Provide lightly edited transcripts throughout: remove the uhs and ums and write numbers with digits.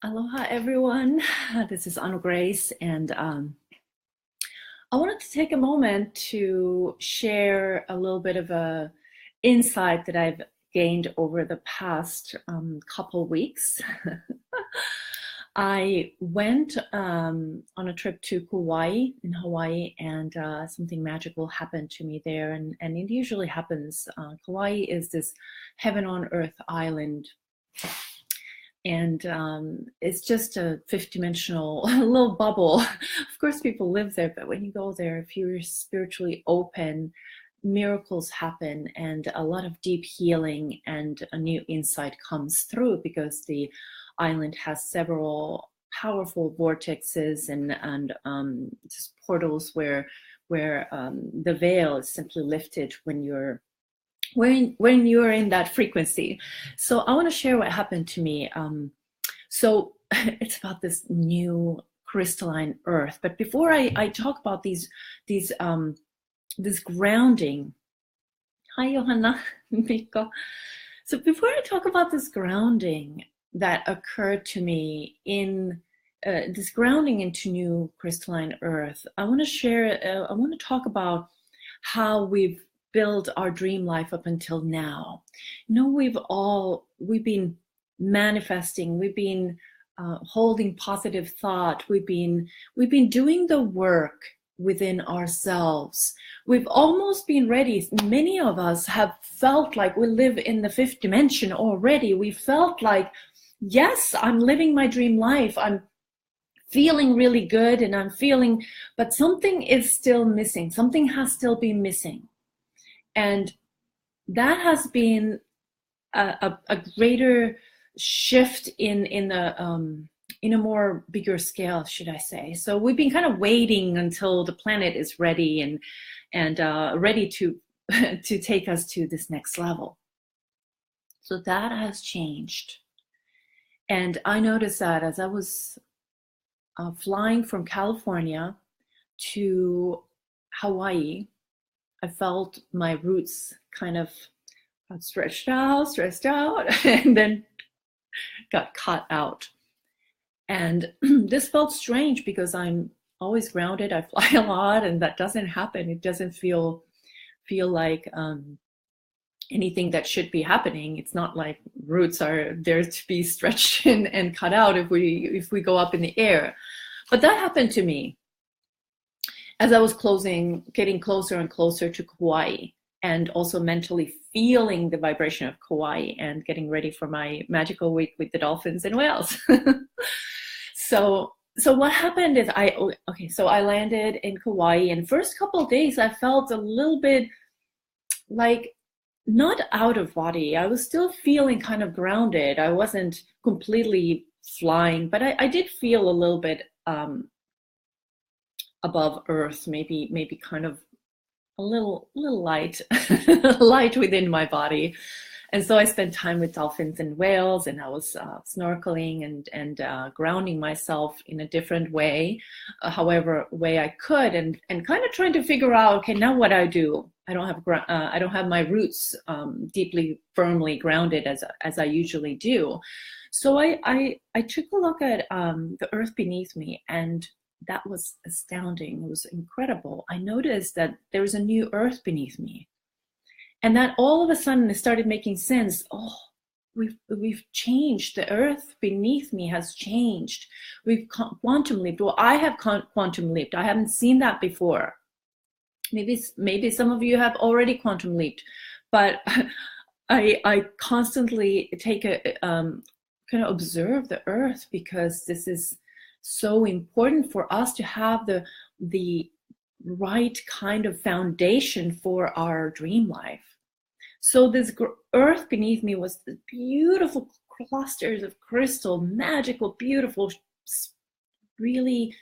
Aloha, everyone. This is Anu Grace, and I wanted to take a moment to share a little bit of a insight that I've gained over the past couple weeks. I went on a trip to Kauai in Hawaii, and something magical happened to me there, and it usually happens. Kauai is this heaven on earth island, and it's just a fifth dimensional little bubble. Of course, people live there, but when you go there, if you're spiritually open, miracles happen, and a lot of deep healing and a new insight comes through, because the island has several powerful vortexes and just portals where the veil is simply lifted when you're in that frequency. So I want to share what happened to me. So it's about this new crystalline earth. But before I talk about this grounding, hi Johanna, Miko. So before I talk about this grounding that occurred to me in this grounding into new crystalline earth, I want to talk about how we've build our dream life up until now. You know, we've been manifesting, we've been holding positive thought, we've been doing the work within ourselves. We've almost been ready. Many of us have felt like we live in the fifth dimension already. We felt like, yes, I'm living my dream life. I'm feeling really good, but something is still missing. Something has still been missing. And that has been a greater shift in a more bigger scale, should I say. So we've been kind of waiting until the planet is ready and ready to to take us to this next level. So that has changed. And I noticed that as I was flying from California to Hawaii, I felt my roots kind of got stretched out, and then got cut out. And this felt strange because I'm always grounded. I fly a lot, and that doesn't happen. It doesn't feel like anything that should be happening. It's not like roots are there to be stretched and cut out if we go up in the air. But that happened to me as I was getting closer and closer to Kauai, and also mentally feeling the vibration of Kauai and getting ready for my magical week with the dolphins and whales. So what happened is I landed in Kauai, and first couple of days I felt a little bit like not out of body. I was still feeling kind of grounded. I wasn't completely flying, but I did feel a little bit above earth, maybe kind of a little light, light within my body. And so I spent time with dolphins and whales, and I was snorkeling and grounding myself in a different way, however way I could, and kind of trying to figure out, okay, now what I do. I don't have my roots deeply, firmly grounded as I usually do. So I took a look at the earth beneath me, and that was astounding. It was incredible. I noticed that there was a new earth beneath me, and that all of a sudden it started making sense. Oh, we've changed. The earth beneath me has changed. We've quantum leaped. Well, I have quantum leaped. I haven't seen that before. Maybe some of you have already quantum leaped, but I constantly take a kind of observe the earth, because this is so important for us to have the right kind of foundation for our dream life. So this earth beneath me was the beautiful clusters of crystal, magical, beautiful, really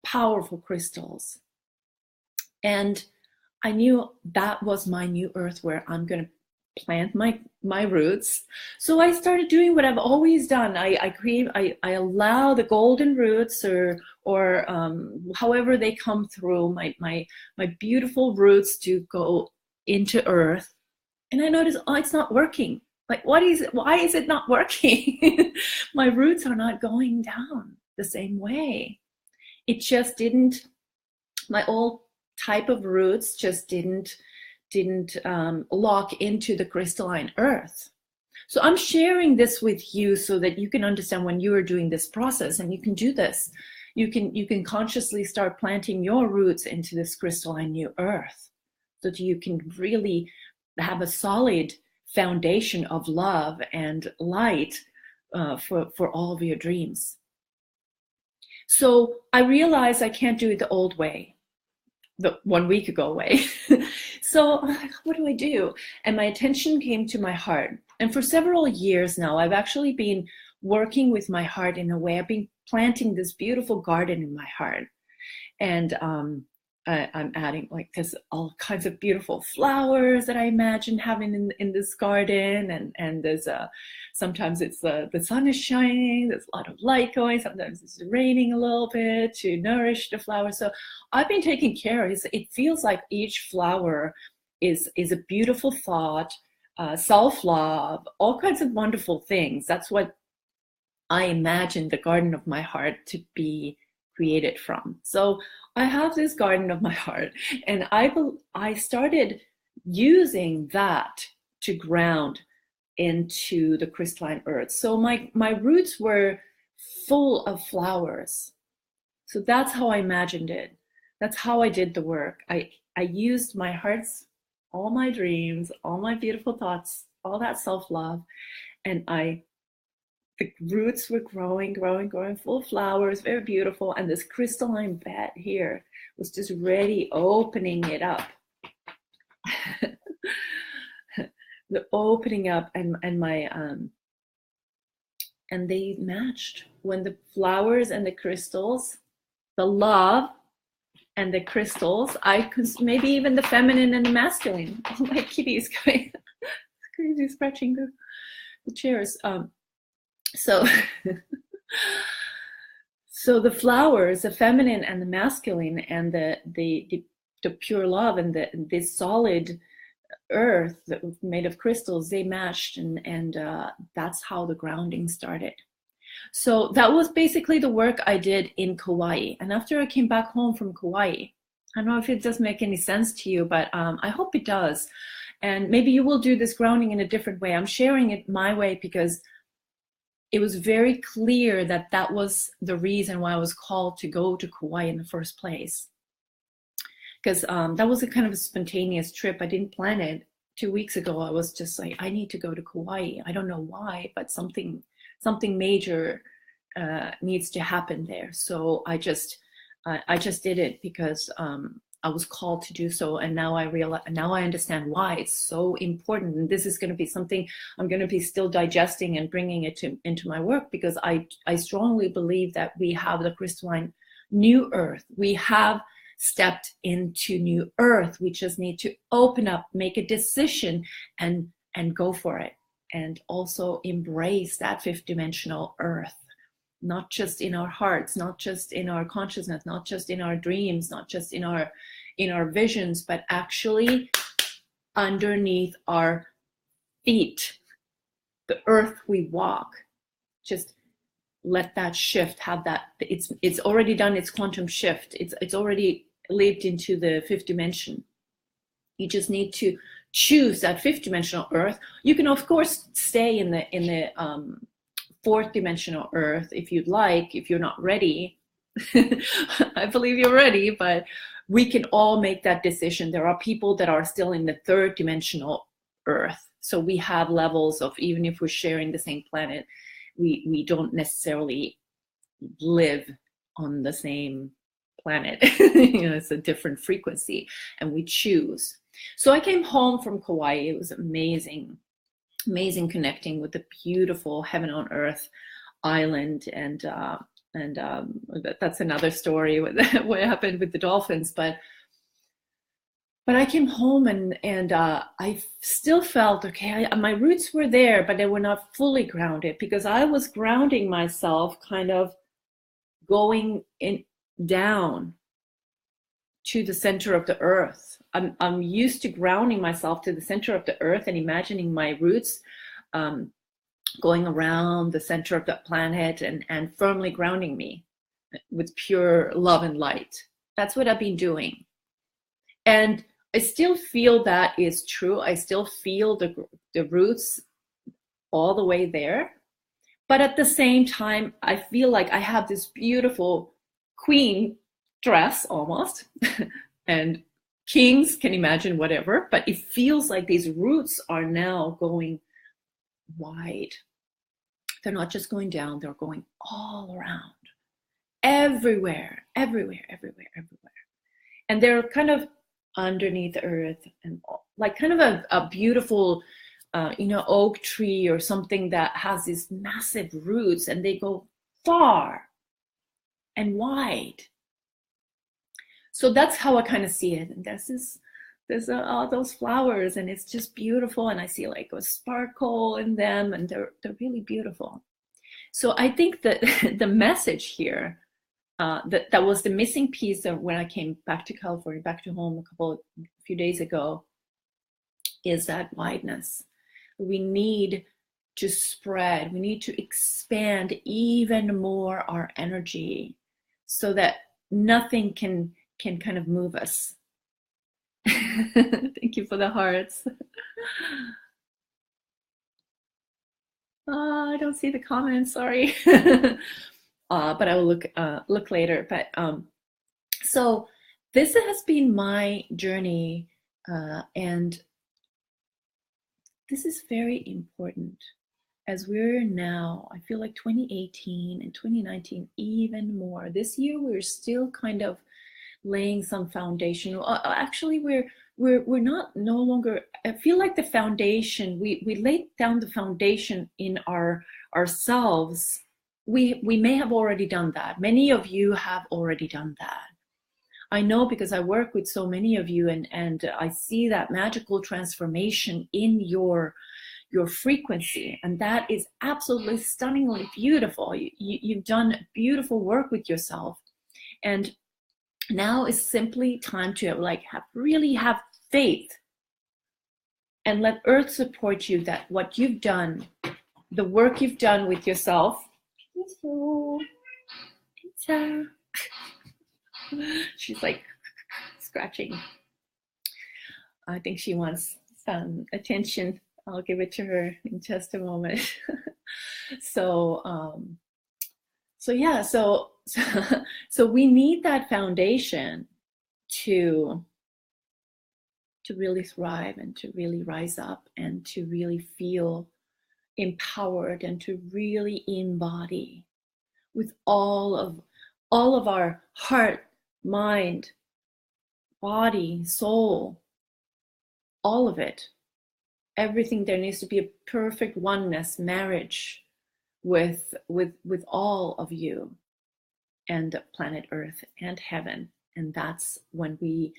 powerful crystals. And I knew that was my new earth, where I'm going to plant my roots. So I started doing what I've always done. I allow the golden roots or however they come through, my beautiful roots to go into earth. And I noticed, oh, it's not working. Like, why is it not working? My roots are not going down the same way. It just didn't, my old type of roots just didn't lock into the crystalline earth. So I'm sharing this with you so that you can understand when you are doing this process, and you can do this. You can consciously start planting your roots into this crystalline new earth, so that you can really have a solid foundation of love and light for all of your dreams. So I realized I can't do it the old way, the 1 week ago way. So what do I do? And my attention came to my heart. And for several years now, I've actually been working with my heart in a way. I've been planting this beautiful garden in my heart. And I'm adding, like, there's all kinds of beautiful flowers that I imagine having in this garden, and there's sometimes it's the sun is shining, there's a lot of light going, sometimes it's raining a little bit to nourish the flowers. So I've been taking care of it. It feels like each flower is a beautiful thought, self-love, all kinds of wonderful things. That's what I imagine the garden of my heart to be created from. So I have this garden of my heart, and I started using that to ground into the crystalline earth. So my roots were full of flowers. So that's how I imagined it. That's how I did the work. I used my heart's, all my dreams, all my beautiful thoughts, all that self-love, and the roots were growing, full of flowers, very beautiful. And this crystalline bed here was just ready, opening it up. The opening up, and my and they matched. When the flowers and the crystals, the love and the crystals, I could maybe even the feminine and the masculine. Oh, my kitty's going crazy, scratching the chairs. So the flowers, the feminine and the masculine, and the pure love, and the solid earth that was made of crystals, they matched, and that's how the grounding started. So that was basically the work I did in Kauai. And after I came back home from Kauai, I don't know if it does make any sense to you, but I hope it does. And maybe you will do this grounding in a different way. I'm sharing it my way because it was very clear that that was the reason why I was called to go to Kauai in the first place. Because that was a kind of a spontaneous trip. I didn't plan it. 2 weeks ago, I was just like, I need to go to Kauai. I don't know why, but something major needs to happen there. So I just did it because I was called to do so, and now I understand why it's so important. And this is going to be something I'm going to be still digesting and bringing it into my work, because I strongly believe that we have the crystalline new earth. We have stepped into new earth. We just need to open up, make a decision, and go for it, and also embrace that fifth dimensional earth. Not just in our hearts, not just in our consciousness, not just in our dreams, not just in our visions, but actually underneath our feet, the earth we walk. Just let that shift, have that. It's already done its quantum shift. It's already leaped into the fifth dimension. You just need to choose that fifth dimensional earth. You can of course stay in the fourth dimensional earth if you'd like, if you're not ready. I believe you're ready, but we can all make that decision. There are people that are still in the third dimensional earth. So we have levels of, even if we're sharing the same planet, we don't necessarily live on the same planet. It's a different frequency, and we choose. So I came home from Kauai. It was amazing connecting with the beautiful heaven on earth island, and that's another story with what happened with the dolphins. But I came home, and I still felt okay. My roots were there, but they were not fully grounded, because I was grounding myself, kind of going down to the center of the earth. I'm used to grounding myself to the center of the earth and imagining my roots going around the center of the planet and firmly grounding me with pure love and light. That's what I've been doing. And I still feel that is true. I still feel the roots all the way there. But at the same time, I feel like I have this beautiful queen dress almost, and kings can imagine whatever, but it feels like these roots are now going wide. They're not just going down, they're going all around, everywhere, everywhere, everywhere, everywhere. And they're kind of underneath the earth, and like kind of a beautiful oak tree or something that has these massive roots, and they go far and wide. So that's how I kind of see it. And there's all those flowers, and it's just beautiful. And I see like a sparkle in them, and they're really beautiful. So I think that the message here, that was the missing piece of when I came back to California, back to home a few days ago, is that wideness. We need to spread, we need to expand even more our energy so that nothing can kind of move us. Thank you for the hearts. I don't see the comments, sorry. But I will look later. But so this has been my journey, and this is very important as we're now, I feel like 2018 and 2019 even more. This year we're still kind of laying some foundation. Actually, we're not no longer. I feel like the foundation, we laid down the foundation in ourselves. We may have already done that. Many of you have already done that. I know because I work with so many of you, and I see that magical transformation in your frequency, and that is absolutely stunningly beautiful. You've done beautiful work with yourself, and now is simply time to really have faith and let Earth support you, that what you've done, the work you've done with yourself. She's like scratching. I think she wants some attention. I'll give it to her in just a moment. So we need that foundation to really thrive and to really rise up and to really feel empowered and to really embody with all of our heart, mind, body, soul, all of it. Everything. There needs to be a perfect oneness, marriage with all of you and planet Earth and heaven. And that's when we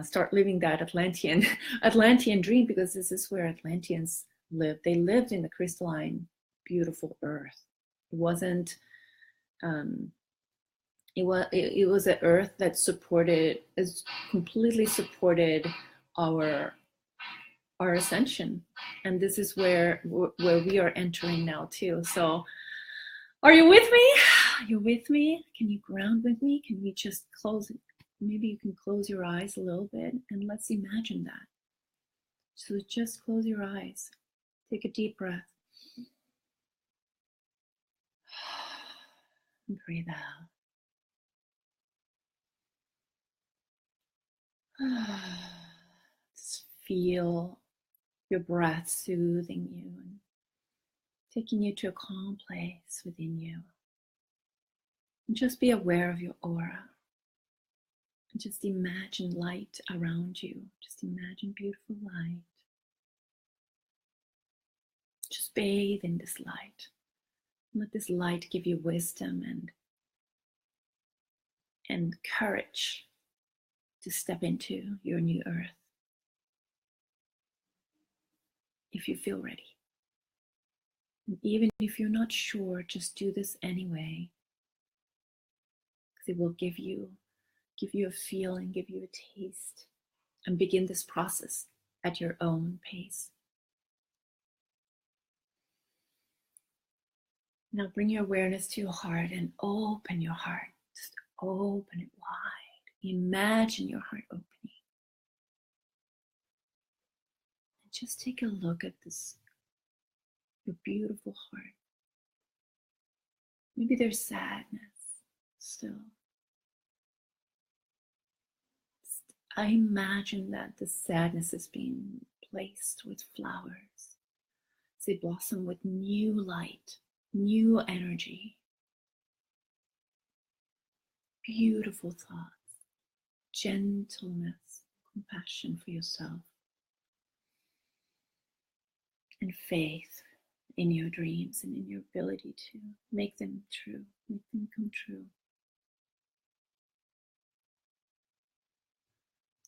start living that Atlantean dream, because this is where Atlanteans lived. They lived in the crystalline, beautiful Earth. It wasn't. It was an Earth that completely supported our ascension, and this is where we are entering now too. So, are you with me? Are you with me? Can you ground with me? Can we just close it? Maybe you can close your eyes a little bit, and let's imagine that. So just close your eyes. Take a deep breath. And breathe out. Just feel your breath soothing you and taking you to a calm place within you. And just be aware of your aura. And just imagine light around you. Just imagine beautiful light. Just bathe in this light. Let this light give you wisdom and courage to step into your new Earth. If you feel ready. And even if you're not sure, just do this anyway. Because it will give you a feeling, give you a taste, and begin this process at your own pace. Now bring your awareness to your heart and open your heart. Just open it wide. Imagine your heart opening. And just take a look at this, your beautiful heart. Maybe there's sadness still. I imagine that the sadness is being placed with flowers. They blossom with new light, new energy, beautiful thoughts, gentleness, compassion for yourself, and faith in your dreams and in your ability to make them true, make them come true.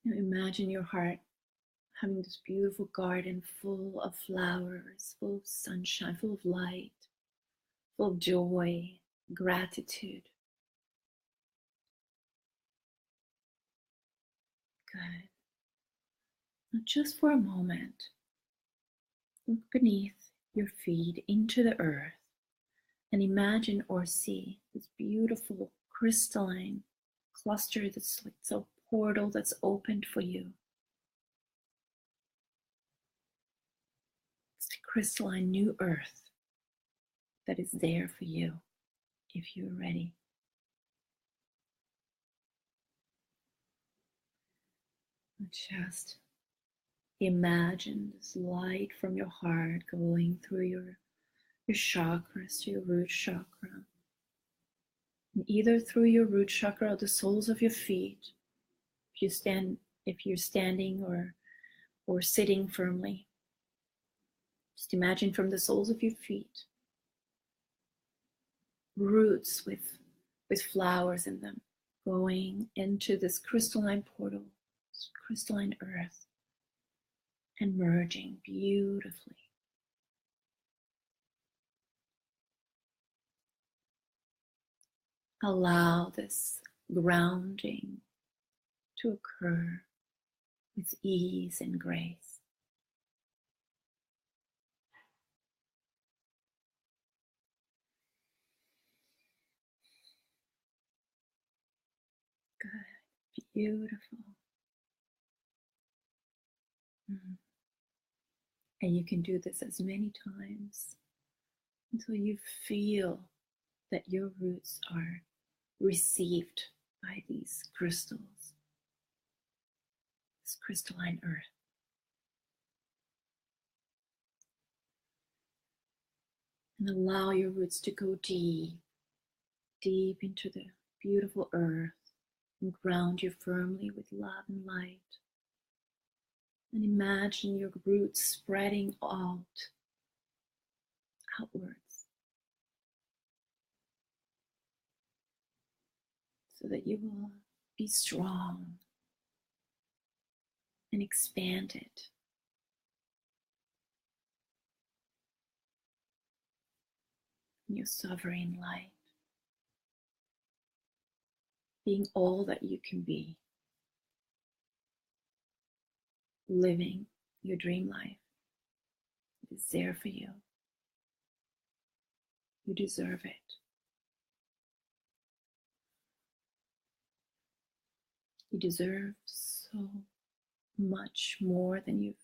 Now imagine your heart having this beautiful garden full of flowers, full of sunshine, full of light, full of joy, gratitude. Good. Now just for a moment, look beneath your feet into the earth and imagine or see this beautiful crystalline cluster that's like a portal that's opened for you. It's the crystalline new earth that is there for you if you're ready. Just imagine this light from your heart going through your chakras to your root chakra. And either through your root chakra or the soles of your feet, if you're standing or sitting firmly. Just imagine from the soles of your feet, roots with flowers in them going into this crystalline portal, this crystalline earth, and merging beautifully. Allow this grounding to occur with ease and grace. Good, beautiful. And you can do this as many times until you feel that your roots are received by these crystals, this crystalline earth. And allow your roots to go deep, deep into the beautiful earth and ground you firmly with love and light. And imagine your roots spreading outwards. So that you will be strong and expanded. In your sovereign light. Being all that you can be. Living your dream life. It is there for you. You deserve it. You deserve so much more than you've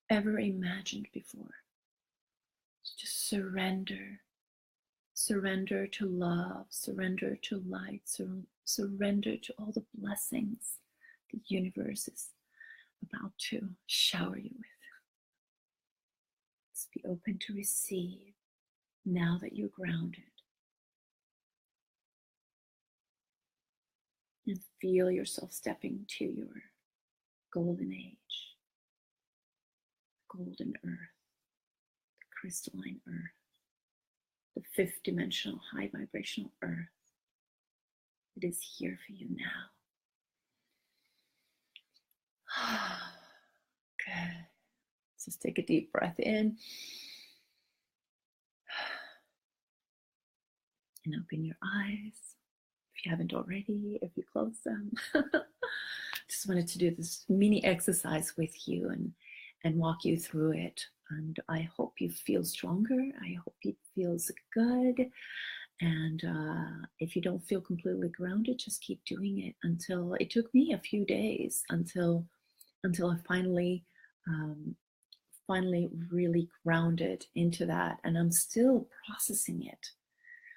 ever imagined before. So just surrender. Surrender to love. Surrender to light. Surrender to all the blessings the universe is about to shower you with. Just be open to receive now that you're grounded. And feel yourself stepping to your golden age, golden earth, the crystalline earth, the fifth dimensional high vibrational earth. It is here for you now. Good. Just take a deep breath in. And open your eyes. If you haven't already, if you close them. Just wanted to do this mini exercise with you and walk you through it. And I hope you feel stronger. I hope it feels good. And if you don't feel completely grounded, just keep doing it until it took me a few days until I finally really grounded into that. And I'm still processing it,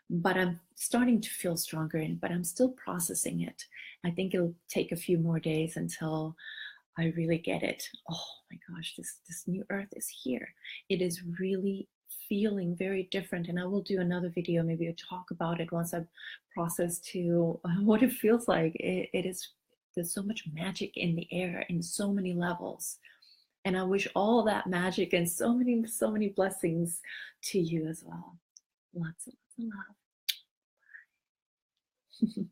but I'm starting to feel stronger, but I'm still processing it. I think it'll take a few more days until I really get it. Oh my gosh, this new earth is here. It is really feeling very different. And I will do another video, maybe a talk about it once I've processed to what it feels like. It is, there's so much magic in the air in so many levels. And I wish all that magic and so many blessings to you as well. Lots and lots of love.